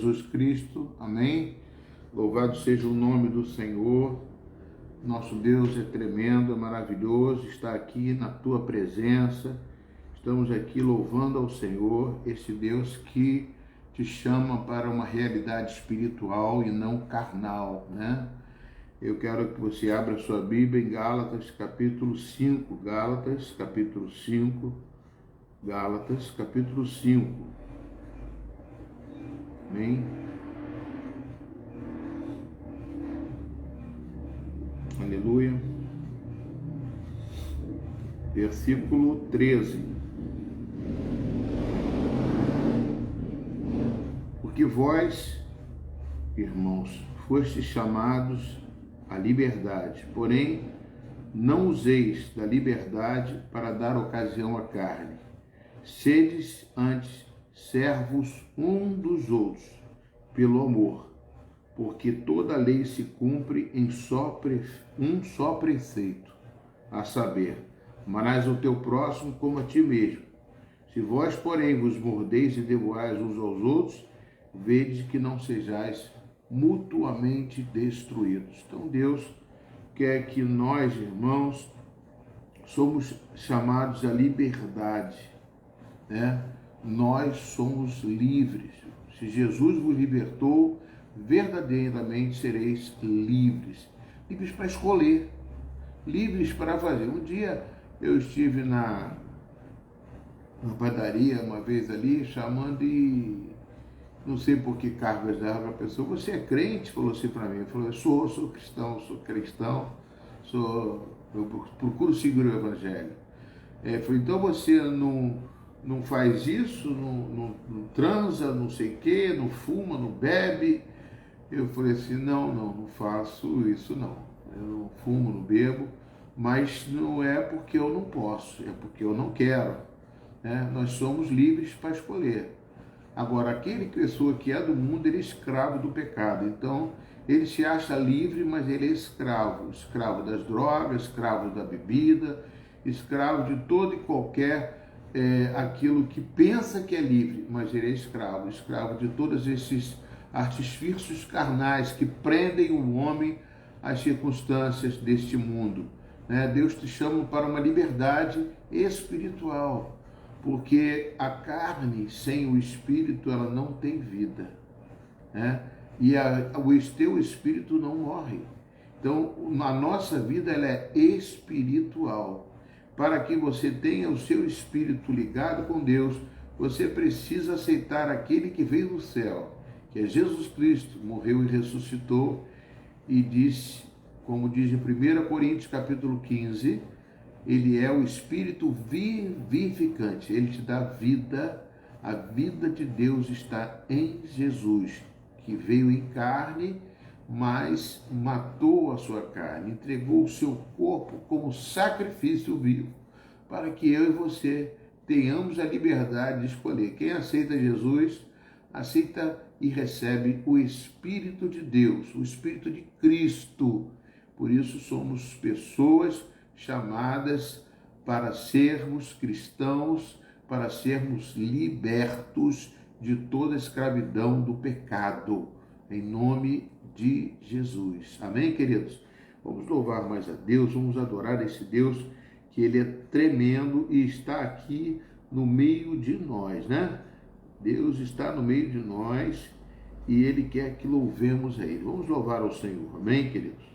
Jesus Cristo, amém? Louvado seja o nome do Senhor. Nosso Deus é tremendo, é maravilhoso, está aqui na tua presença. Estamos aqui louvando ao Senhor, esse Deus que te chama para uma realidade espiritual e não carnal, né? Eu quero que você abra sua Bíblia em Gálatas, capítulo 5. Gálatas, capítulo 5. Gálatas, capítulo 5. Amém? Aleluia. Versículo 13. Porque vós, irmãos, fostes chamados à liberdade, porém não useis da liberdade para dar ocasião à carne. Sedes antes servos um dos outros, pelo amor, porque toda a lei se cumpre em um só preceito, a saber, amarás o teu próximo como a ti mesmo. Se vós, porém, vos mordeis e devorais uns aos outros, vedes que não sejais mutuamente destruídos. Então Deus quer que nós, irmãos, somos chamados à liberdade, né? Nós somos livres. Se Jesus vos libertou, verdadeiramente sereis livres. Livres para escolher, livres para fazer. Um dia eu estive na padaria, uma vez ali, chamando e não sei por que cargas dava a pessoa. Você é crente? Falou assim para mim. Eu falei, sou cristão, eu procuro seguir o evangelho. Falei, então você não faz isso, não transa, não sei o quê, não fuma, não bebe. Eu falei assim, não faço isso não. Eu não fumo, não bebo, mas não é porque eu não posso, é porque eu não quero. Né? Nós somos livres para escolher. Agora, aquele pessoa que é do mundo, ele é escravo do pecado. Então, ele se acha livre, mas ele é escravo. Escravo das drogas, escravo da bebida, escravo de todo e qualquer aquilo que pensa que é livre, mas ele é escravo. Escravo de todos esses artifícios carnais que prendem o homem às circunstâncias deste mundo. Né? Deus te chama para uma liberdade espiritual. Porque a carne sem o espírito, ela não tem vida, né? E o teu espírito não morre. Então, a nossa vida, ela é espiritual. Para que você tenha o seu espírito ligado com Deus, você precisa aceitar aquele que veio do céu, que é Jesus Cristo, morreu e ressuscitou, e disse, como diz em 1 Coríntios capítulo 15, ele é o Espírito vivificante, ele te dá vida, a vida de Deus está em Jesus, que veio em carne, mas matou a sua carne, entregou o seu corpo como sacrifício vivo, para que eu e você tenhamos a liberdade de escolher. Quem aceita Jesus, aceita e recebe o Espírito de Deus, o Espírito de Cristo. Por isso somos pessoas chamadas para sermos cristãos, para sermos libertos de toda a escravidão do pecado, em nome de Jesus. Amém, queridos? Vamos louvar mais a Deus, vamos adorar esse Deus, que Ele é tremendo e está aqui no meio de nós, né? Deus está no meio de nós e Ele quer que louvemos a Ele. Vamos louvar ao Senhor, amém, queridos?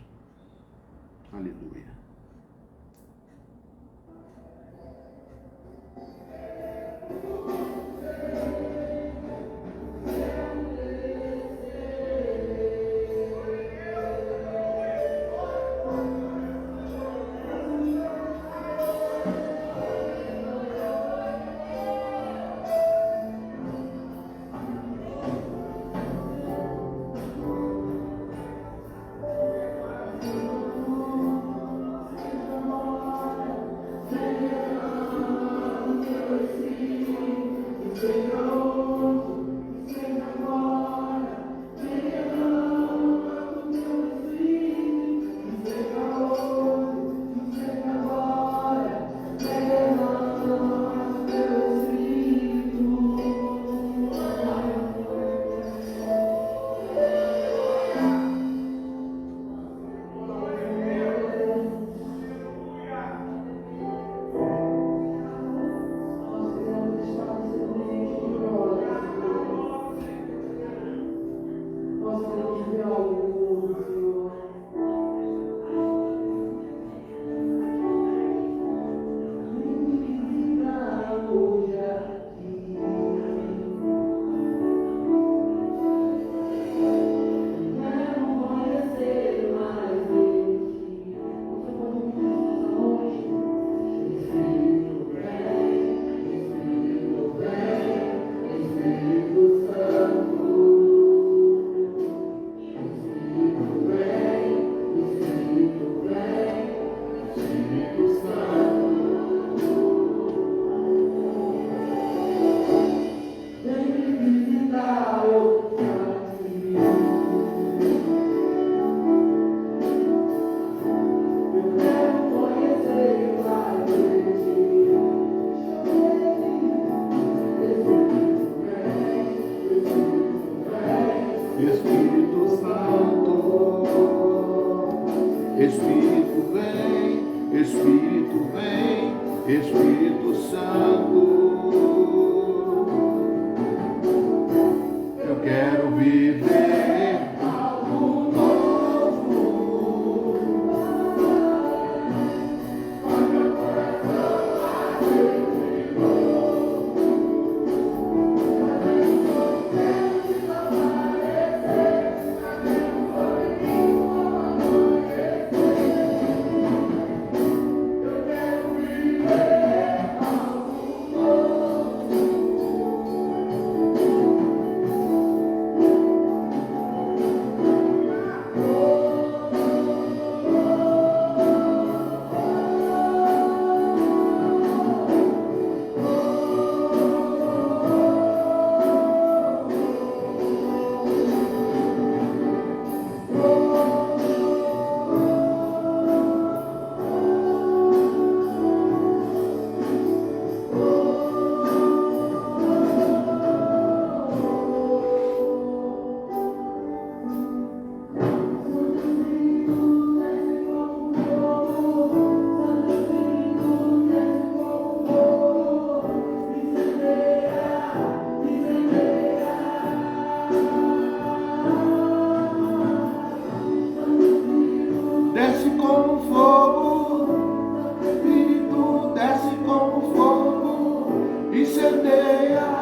Aleluia. Espírito vem, Espírito vem, Espírito Santo. Eu quero viver algo novo. Desce como fogo, Espírito, desce como fogo, incendeia.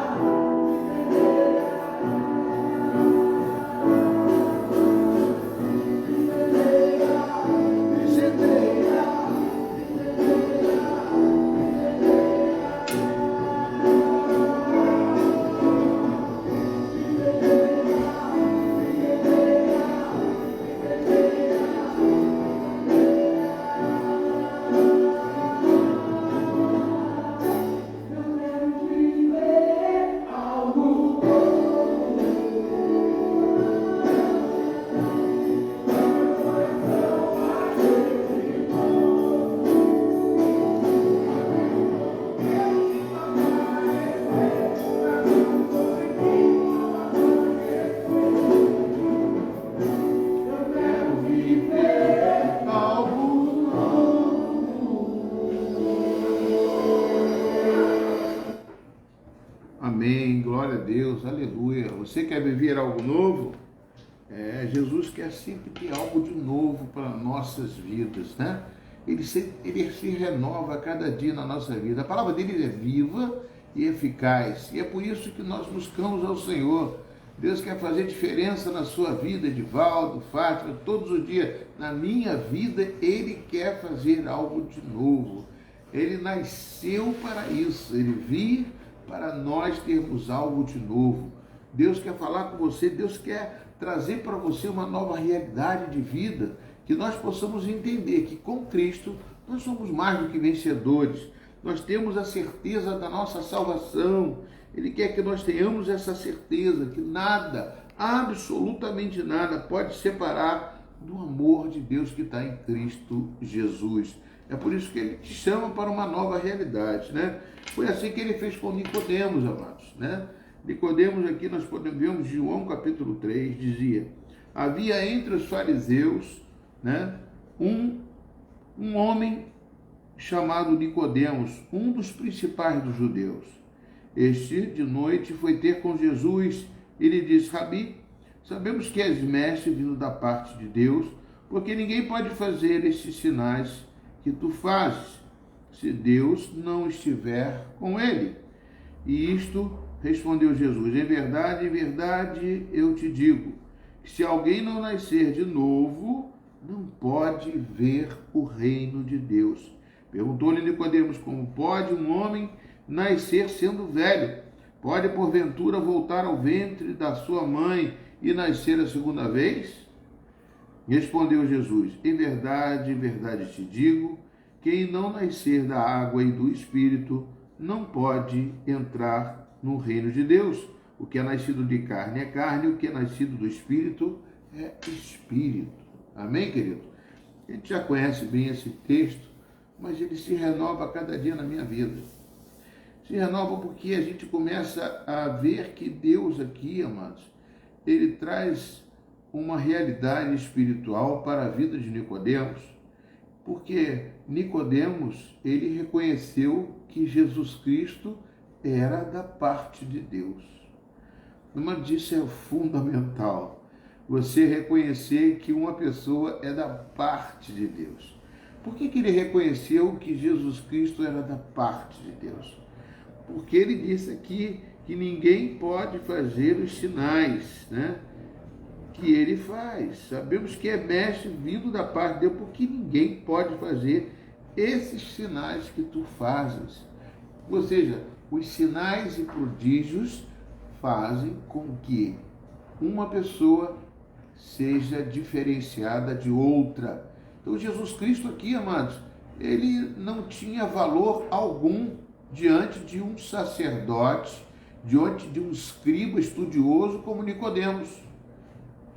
Amém, glória a Deus, aleluia. Você quer viver algo novo? Jesus quer sempre ter algo de novo para nossas vidas, né? Ele se renova a cada dia na nossa vida. A palavra dele é viva e eficaz. E é por isso que nós buscamos ao Senhor. Deus quer fazer diferença na sua vida, Edivaldo, Fátima, todos os dias. Na minha vida, Ele quer fazer algo de novo. Ele nasceu para isso, Ele veio para nós termos algo de novo. Deus quer falar com você, Deus quer trazer para você uma nova realidade de vida, que nós possamos entender que com Cristo nós somos mais do que vencedores. Nós temos a certeza da nossa salvação. Ele quer que nós tenhamos essa certeza, que nada, absolutamente nada, pode separar do amor de Deus que está em Cristo Jesus. É por isso que Ele te chama para uma nova realidade, né? Foi assim que Ele fez com Nicodemos, amados, né? Nicodemos aqui nós podemos ver João capítulo 3, dizia: havia entre os fariseus, né, um homem chamado Nicodemos, um dos principais dos judeus. Este, de noite, foi ter com Jesus e lhe disse: Rabi, sabemos que és mestre vindo da parte de Deus, porque ninguém pode fazer estes sinais que tu fazes, se Deus não estiver com ele. E isto respondeu Jesus: em verdade, eu te digo, que se alguém não nascer de novo, não pode ver o reino de Deus. Perguntou-lhe Nicodemos: como pode um homem nascer sendo velho? Pode, porventura, voltar ao ventre da sua mãe e nascer a segunda vez? Respondeu Jesus: em verdade te digo, quem não nascer da água e do Espírito não pode entrar no reino de Deus. O que é nascido de carne é carne, o que é nascido do Espírito é Espírito. Amém, querido? A gente já conhece bem esse texto, mas ele se renova a cada dia na minha vida. Se renova porque a gente começa a ver que Deus aqui, amados, Ele traz uma realidade espiritual para a vida de Nicodemos, porque Nicodemos, ele reconheceu que Jesus Cristo era da parte de Deus. Mas isso é fundamental, você reconhecer que uma pessoa é da parte de Deus. Por que ele reconheceu que Jesus Cristo era da parte de Deus? Porque ele disse aqui que ninguém pode fazer os sinais, né, que ele faz. Sabemos que é mestre vindo da parte de Deus, porque ninguém pode fazer esses sinais que tu fazes. Ou seja, os sinais e prodígios fazem com que uma pessoa seja diferenciada de outra. Então Jesus Cristo aqui, amados, ele não tinha valor algum diante de um sacerdote, diante de um escriba estudioso como Nicodemos.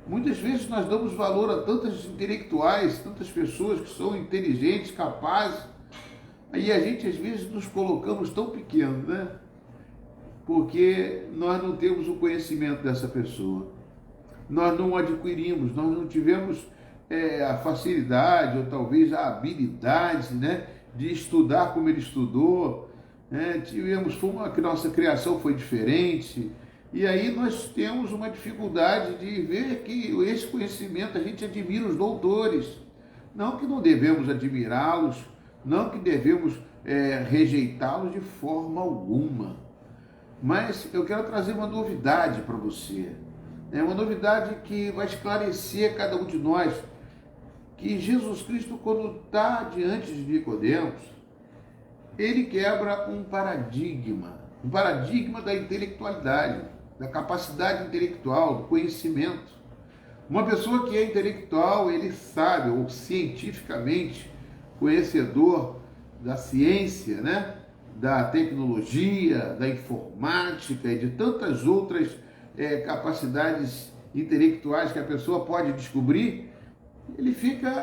Muitas vezes nós damos valor a tantas intelectuais, tantas pessoas que são inteligentes, capazes, aí a gente às vezes nos colocamos tão pequenos, né? Porque nós não temos o conhecimento dessa pessoa, nós não adquirimos, nós não tivemos a facilidade ou talvez a habilidade, né, de estudar como ele estudou, né? Tivemos que nossa criação foi diferente, e aí nós temos uma dificuldade de ver que esse conhecimento, a gente admira os doutores, não que não devemos admirá-los, não que devemos rejeitá-los de forma alguma. Mas eu quero trazer uma novidade para você. É uma novidade que vai esclarecer a cada um de nós que Jesus Cristo, quando está diante de Nicodemos, ele quebra um paradigma da intelectualidade, da capacidade intelectual, do conhecimento. Uma pessoa que é intelectual, ele sabe, ou cientificamente conhecedor da ciência, né, da tecnologia, da informática e de tantas outras capacidades intelectuais que a pessoa pode descobrir, ele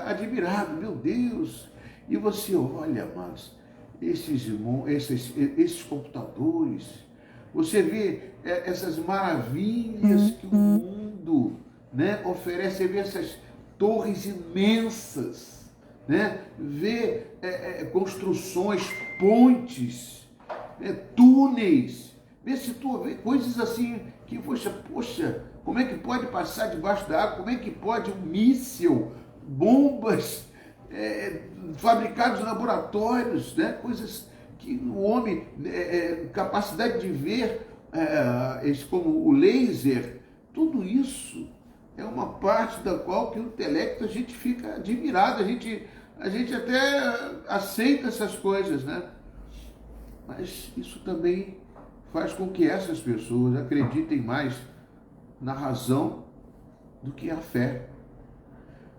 admirado, meu Deus. E você olha, amados, esses computadores, você vê essas maravilhas que o mundo, né, oferece, você vê essas torres imensas, né, vê construções, pontes, túneis, vê coisas assim que, poxa, como é que pode passar debaixo da água, como é que pode um míssil, bombas fabricados em laboratórios, né, coisas que o homem, capacidade de ver, como o laser, tudo isso é uma parte da qual que o intelecto a gente fica admirado, a gente até aceita essas coisas, né? Mas isso também faz com que essas pessoas acreditem mais na razão do que a fé.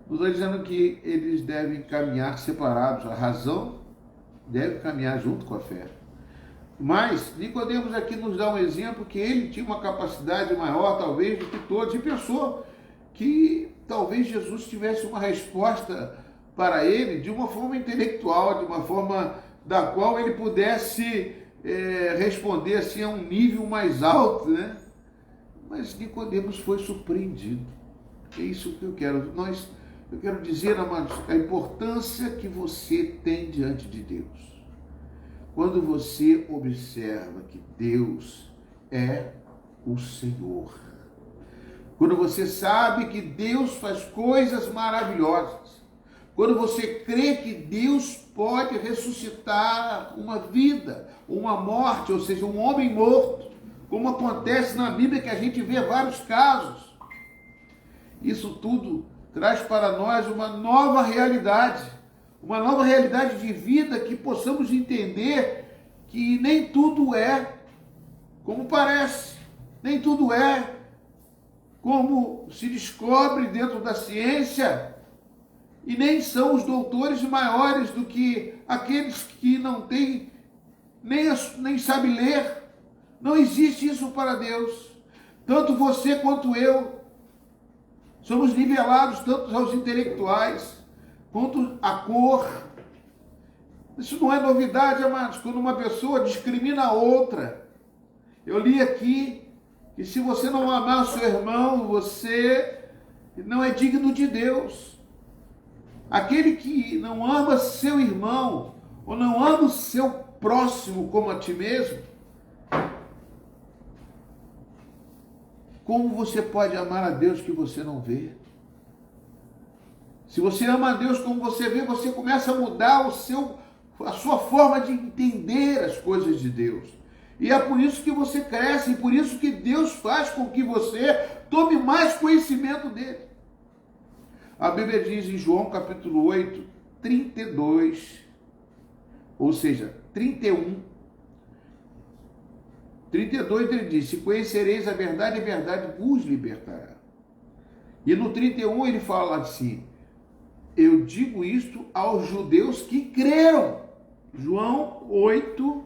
Não estou dizendo que eles devem caminhar separados, a razão deve caminhar junto com a fé. Mas Nicodemos aqui nos dá um exemplo que ele tinha uma capacidade maior, talvez, do que todos, e pensou que talvez Jesus tivesse uma resposta para ele de uma forma intelectual, de uma forma da qual ele pudesse responder assim a um nível mais alto, né? Mas Nicodemos foi surpreendido. É isso que eu quero. Eu quero dizer, amados, a importância que você tem diante de Deus. Quando você observa que Deus é o Senhor. Quando você sabe que Deus faz coisas maravilhosas. Quando você crê que Deus pode ressuscitar uma vida, uma morte, ou seja, um homem morto, como acontece na Bíblia, que a gente vê vários casos. Isso tudo traz para nós uma nova realidade de vida, que possamos entender que nem tudo é como parece, nem tudo é como se descobre dentro da ciência, e nem são os doutores maiores do que aqueles que não têm, nem sabem ler. Não existe isso para Deus. Tanto você quanto eu somos nivelados tanto aos intelectuais quanto à cor. Isso não é novidade, amados, quando uma pessoa discrimina a outra. Eu li aqui que se você não amar o seu irmão, você não é digno de Deus. Aquele que não ama seu irmão, ou não ama o seu próximo como a ti mesmo, como você pode amar a Deus que você não vê? Se você ama a Deus como você vê, você começa a mudar a sua forma de entender as coisas de Deus. E é por isso que você cresce, e por isso que Deus faz com que você tome mais conhecimento dele. A Bíblia diz em João capítulo 8, 32, ou seja, 31, 32 ele diz: se conhecereis a verdade vos libertará. E no 31 ele fala assim: eu digo isto aos judeus que creram. João 8,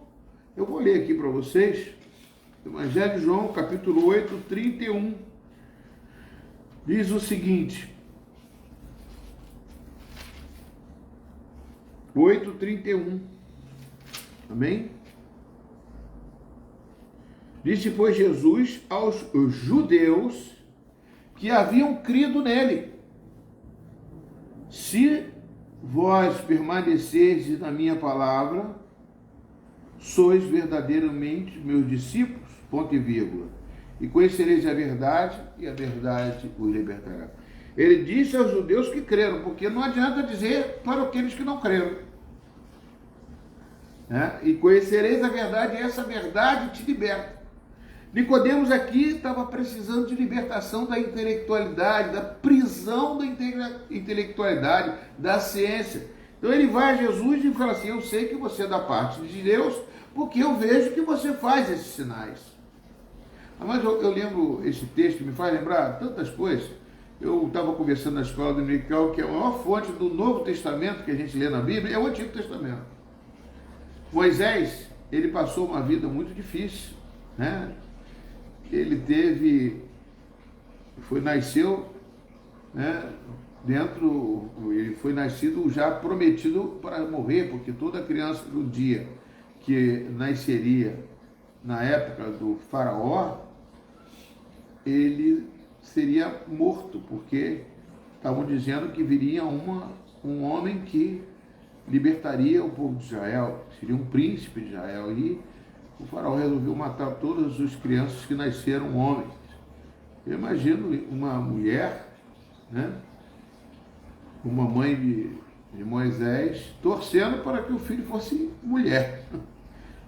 eu vou ler aqui para vocês, Evangelho de João, capítulo 8, 31, diz o seguinte, 8, 31, amém? Disse, pois, Jesus aos judeus que haviam crido nele: se vós permanecerdes na minha palavra, sois verdadeiramente meus discípulos, ponto e vírgula, e conhecereis a verdade, e a verdade os libertará. Ele disse aos judeus que creram, porque não adianta dizer para aqueles que não creram. E conhecereis a verdade, e essa verdade te liberta. Nicodemos aqui estava precisando de libertação da intelectualidade, da prisão da intelectualidade, da ciência. Então ele vai a Jesus e fala assim: eu sei que você é da parte de Deus, porque eu vejo que você faz esses sinais. Mas eu lembro esse texto, me faz lembrar tantas coisas. Eu estava conversando na escola dominical que a maior fonte do Novo Testamento que a gente lê na Bíblia é o Antigo Testamento. Moisés, ele passou uma vida muito difícil, né? Ele nasceu, né, ele foi nascido já prometido para morrer, porque toda criança do dia que nasceria na época do faraó, ele seria morto, porque estavam dizendo que viria um homem que libertaria o povo de Israel, seria um príncipe de Israel, e o faraó resolveu matar todas as crianças que nasceram homens. Eu imagino uma mulher, né, uma mãe de Moisés, torcendo para que o filho fosse mulher.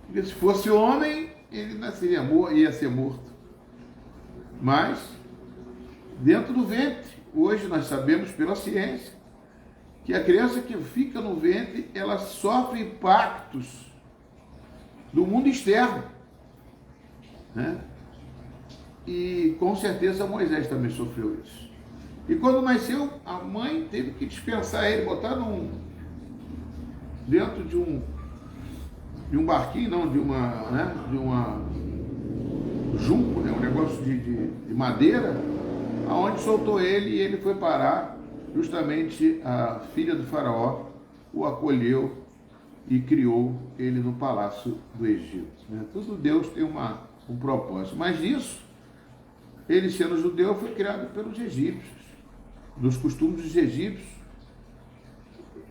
Porque se fosse homem, ele nasceria ia ser morto. Mas, dentro do ventre, hoje nós sabemos pela ciência, que a criança que fica no ventre, ela sofre impactos do mundo externo, né? E com certeza Moisés também sofreu isso. E quando nasceu, a mãe teve que dispensar ele, botar dentro de um barquinho, não, de uma junco, né? Um negócio de madeira, aonde soltou ele, e ele foi parar. Justamente a filha do faraó o acolheu e criou ele no palácio do Egito, né? Tudo Deus tem um propósito. Mas isso, ele sendo judeu, foi criado pelos egípcios, dos costumes dos egípcios.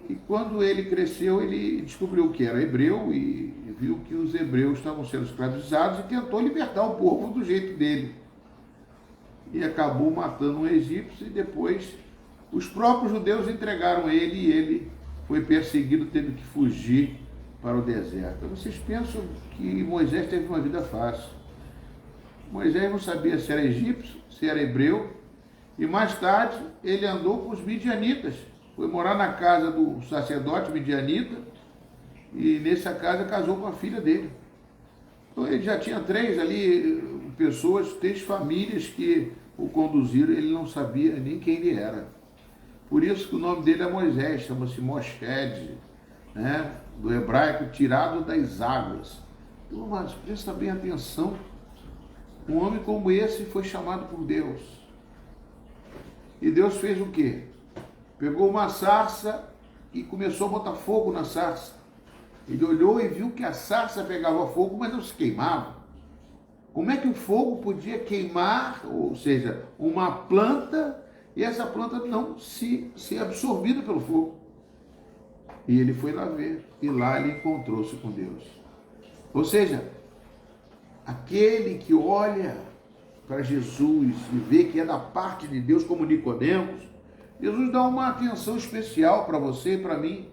E quando ele cresceu, ele descobriu que era hebreu e viu que os hebreus estavam sendo escravizados e tentou libertar o povo do jeito dele. E acabou matando um egípcio, e depois os próprios judeus entregaram ele, e ele foi perseguido, teve que fugir para o deserto. Vocês pensam que Moisés teve uma vida fácil? Moisés não sabia se era egípcio, se era hebreu, e mais tarde ele andou com os midianitas, foi morar na casa do sacerdote midianita, e nessa casa casou com a filha dele. Então ele já tinha três famílias que o conduziram, ele não sabia nem quem ele era. Por isso que o nome dele é Moisés, chama-se Moshed, né? Do hebraico, tirado das águas. Então, mas presta bem atenção, um homem como esse foi chamado por Deus. E Deus fez o quê? Pegou uma sarça e começou a botar fogo na sarça. Ele olhou e viu que a sarça pegava fogo, mas não se queimava. Como é que o fogo podia queimar, ou seja, uma planta e essa planta não se absorvida pelo fogo. E ele foi lá ver, e lá ele encontrou-se com Deus. Ou seja, aquele que olha para Jesus e vê que é da parte de Deus, como Nicodemos, Jesus dá uma atenção especial para você e para mim.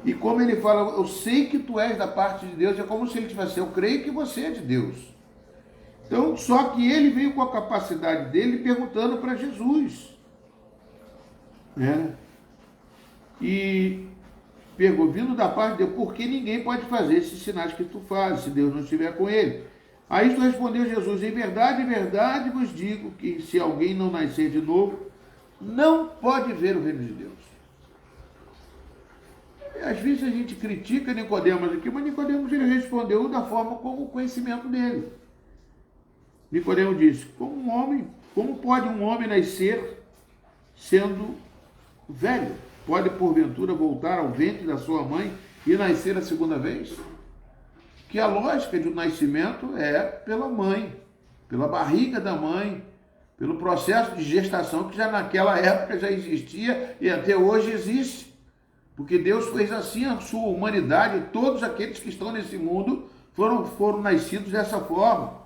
E como ele fala, eu sei que tu és da parte de Deus, é como se ele tivesse, eu creio que você é de Deus. Então, só que ele veio com a capacidade dele perguntando para Jesus, né? E pegou, vindo da parte de Deus, porque ninguém pode fazer esses sinais que tu fazes, se Deus não estiver com ele. Aí isto respondeu Jesus, em verdade vos digo que se alguém não nascer de novo, não pode ver o reino de Deus. Às vezes a gente critica Nicodemos aqui, mas Nicodemos ele respondeu da forma como o conhecimento dele. Nicodemos disse, como pode um homem nascer sendo velho? Pode porventura voltar ao ventre da sua mãe e nascer a segunda vez? Que a lógica de um nascimento é pela mãe, pela barriga da mãe, pelo processo de gestação que já naquela época já existia e até hoje existe. Porque Deus fez assim a sua humanidade, todos aqueles que estão nesse mundo foram nascidos dessa forma.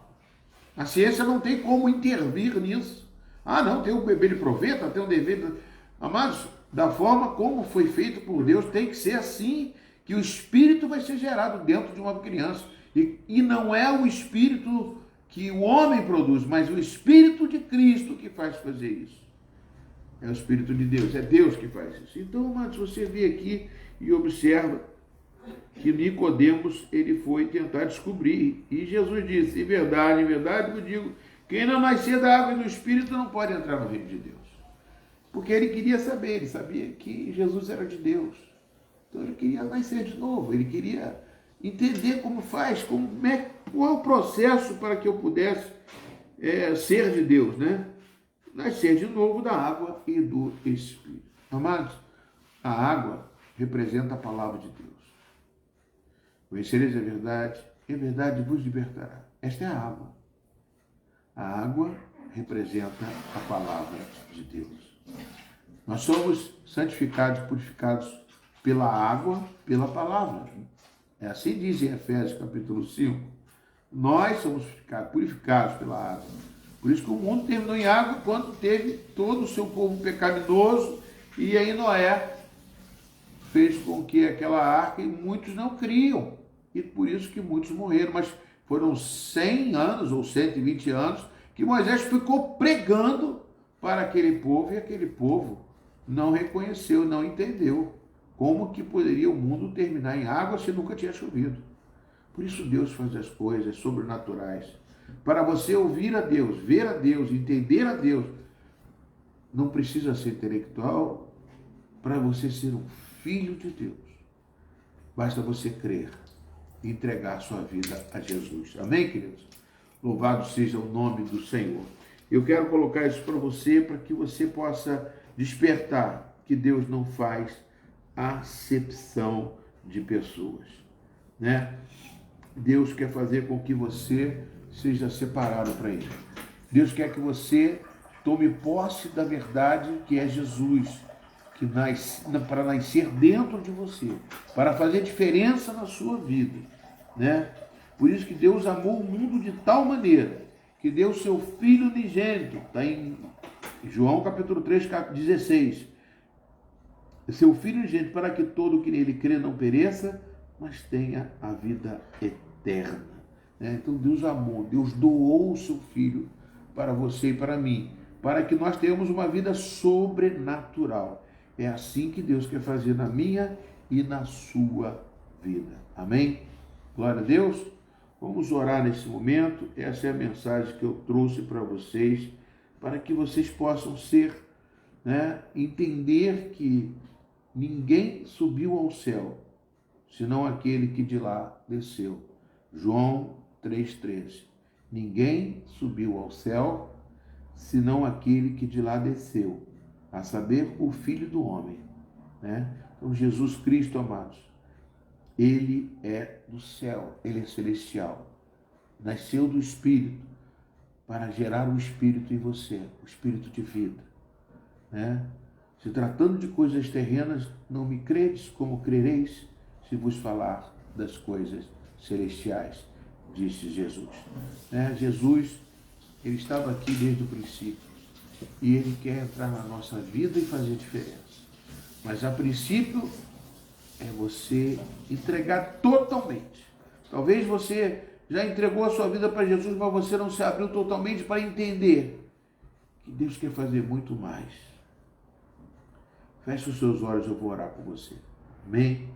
A ciência não tem como intervir nisso. Ah, não, tem o bebê de profeta, tem o dever... Amados, da forma como foi feito por Deus, tem que ser assim, que o espírito vai ser gerado dentro de uma criança. E não é o espírito que o homem produz, mas o espírito de Cristo que faz fazer isso. É o Espírito de Deus, é Deus que faz isso. Então, amados, você vê aqui e observa que Nicodemos, ele foi tentar descobrir. E Jesus disse, em verdade eu digo, quem não nascer da água e do Espírito não pode entrar no reino de Deus. Porque ele queria saber, ele sabia que Jesus era de Deus. Então ele queria nascer de novo, ele queria entender como faz, qual é o processo para que eu pudesse ser de Deus, né? Nascer de novo da água e do Espírito. Amados, a água representa a palavra de Deus. Conhecereis a verdade vos libertará. Esta é a água. A água representa a palavra de Deus. Nós somos santificados, purificados pela água, pela palavra. É assim diz em Efésios capítulo 5. Nós somos purificados pela água. Por isso que o mundo terminou em água quando teve todo o seu povo pecaminoso, e aí Noé fez com que aquela arca, e muitos não criam, e por isso que muitos morreram, mas foram 100 anos ou 120 anos que Moisés ficou pregando para aquele povo, e aquele povo não reconheceu, não entendeu como que poderia o mundo terminar em água se nunca tinha chovido. Por isso Deus faz as coisas sobrenaturais. Para você ouvir a Deus, ver a Deus, entender a Deus, não precisa ser intelectual para você ser um filho de Deus. Basta você crer e entregar sua vida a Jesus. Amém, queridos? Louvado seja o nome do Senhor. Eu quero colocar isso para você, para que você possa despertar que Deus não faz acepção de pessoas, né? Deus quer fazer com que você seja separado para Ele. Deus quer que você tome posse da verdade que é Jesus, que para nascer dentro de você, para fazer diferença na sua vida, né? Por isso que Deus amou o mundo de tal maneira que deu seu Filho unigênito, está em João capítulo 3, 16. Seu Filho unigênito, para que todo que nele crê não pereça, mas tenha a vida eterna. Então Deus amou, Deus doou o seu Filho para você e para mim, para que nós tenhamos uma vida sobrenatural. É assim que Deus quer fazer na minha e na sua vida. Amém? Glória a Deus. Vamos orar nesse momento. Essa é a mensagem que eu trouxe para vocês, para que vocês possam entender que ninguém subiu ao céu, senão aquele que de lá desceu. João 3,13. Ninguém subiu ao céu, senão aquele que de lá desceu, a saber, o Filho do Homem. Então, Jesus Cristo, amados, Ele é do céu, Ele é celestial. Nasceu do Espírito, para gerar um espírito em você, o espírito de vida, né? Se tratando de coisas terrenas, não me credes como crereis se vos falar das coisas celestiais, disse Jesus. Jesus, ele estava aqui desde o princípio e ele quer entrar na nossa vida e fazer diferença. Mas a princípio é você entregar totalmente. Talvez você já entregou a sua vida para Jesus, mas você não se abriu totalmente para entender que Deus quer fazer muito mais. Feche os seus olhos, eu vou orar por você. Amém?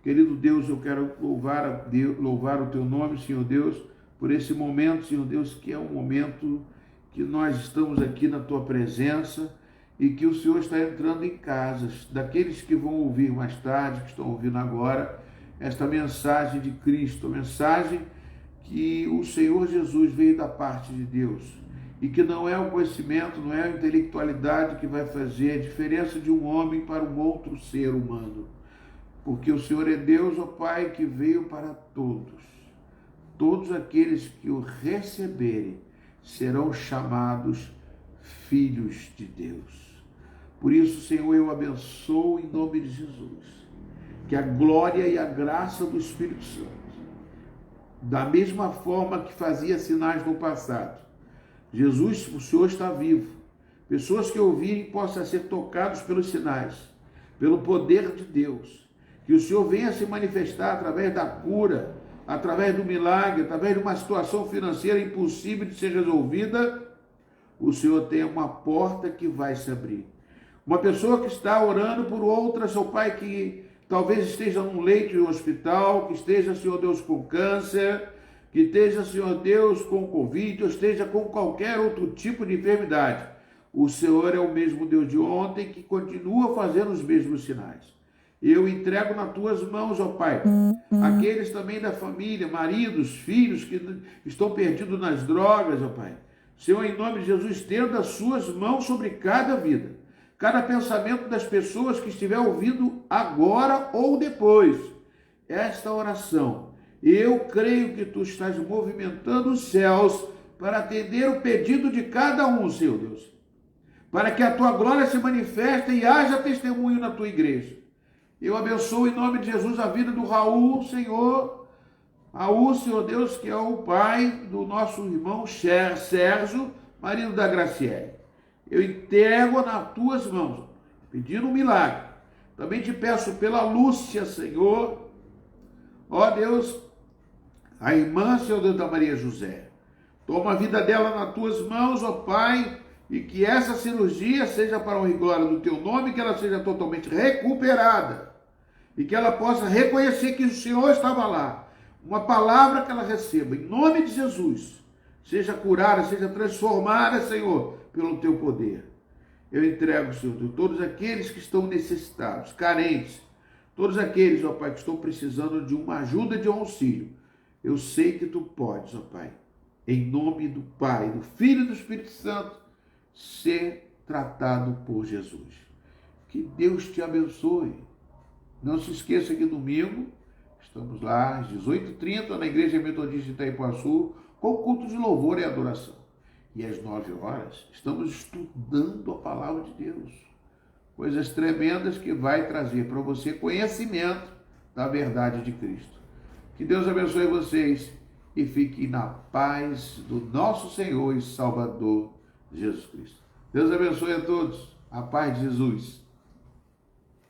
Querido Deus, eu quero louvar o teu nome, Senhor Deus, por esse momento, Senhor Deus, que é um momento que nós estamos aqui na tua presença e que o Senhor está entrando em casas daqueles que vão ouvir mais tarde, que estão ouvindo agora, esta mensagem de Cristo, a mensagem que o Senhor Jesus veio da parte de Deus e que não é o conhecimento, não é a intelectualidade que vai fazer a diferença de um homem para um outro ser humano, porque o Senhor é Deus, ó Pai, que veio para todos. Todos aqueles que o receberem serão chamados filhos de Deus. Por isso, Senhor, eu abençoo em nome de Jesus, que a glória e a graça do Espírito Santo, da mesma forma que fazia sinais no passado, Jesus, o Senhor está vivo. Pessoas que ouvirem possam ser tocados pelos sinais, pelo poder de Deus. Que o Senhor venha se manifestar através da cura, através do milagre, através de uma situação financeira impossível de ser resolvida. O Senhor tem uma porta que vai se abrir. Uma pessoa que está orando por outra, seu Pai, que talvez esteja num leito de um hospital, que esteja, Senhor Deus, com câncer, que esteja, Senhor Deus, com Covid, ou esteja com qualquer outro tipo de enfermidade. O Senhor é o mesmo Deus de ontem, que continua fazendo os mesmos sinais. Eu entrego nas tuas mãos, ó Pai, aqueles também da família, maridos, filhos que estão perdidos nas drogas, ó Pai. Senhor, em nome de Jesus, estenda as suas mãos sobre cada vida, cada pensamento das pessoas que estiver ouvindo agora ou depois esta oração. Eu creio que tu estás movimentando os céus para atender o pedido de cada um, Senhor Deus, para que a tua glória se manifeste e haja testemunho na tua igreja. Eu abençoo em nome de Jesus a vida do Raul, Senhor. Raul, Senhor Deus, que é o pai do nosso irmão Sérgio, marido da Graciele. Eu entrego nas tuas mãos, pedindo um milagre. Também te peço pela Lúcia, Senhor. Ó Deus, a irmã, Senhor Deus, da Maria José. Toma a vida dela nas tuas mãos, ó Pai, e que essa cirurgia seja para a honra e glória do teu nome, que ela seja totalmente recuperada e que ela possa reconhecer que o Senhor estava lá. Uma palavra que ela receba, em nome de Jesus, seja curada, seja transformada, Senhor, pelo teu poder. Eu entrego, Senhor, todos aqueles que estão necessitados, carentes, todos aqueles, ó Pai, que estão precisando de uma ajuda, de um auxílio. Eu sei que tu podes, ó Pai, em nome do Pai, do Filho e do Espírito Santo, ser tratado por Jesus. Que Deus te abençoe. Não se esqueça que domingo estamos lá às 18h30 na Igreja Metodista de Itaipuaçu com culto de louvor e adoração. E às 9h estamos estudando a palavra de Deus. Coisas tremendas que vai trazer para você conhecimento da verdade de Cristo. Que Deus abençoe vocês e fiquem na paz do nosso Senhor e Salvador Jesus Cristo. Deus abençoe a todos. A paz de Jesus.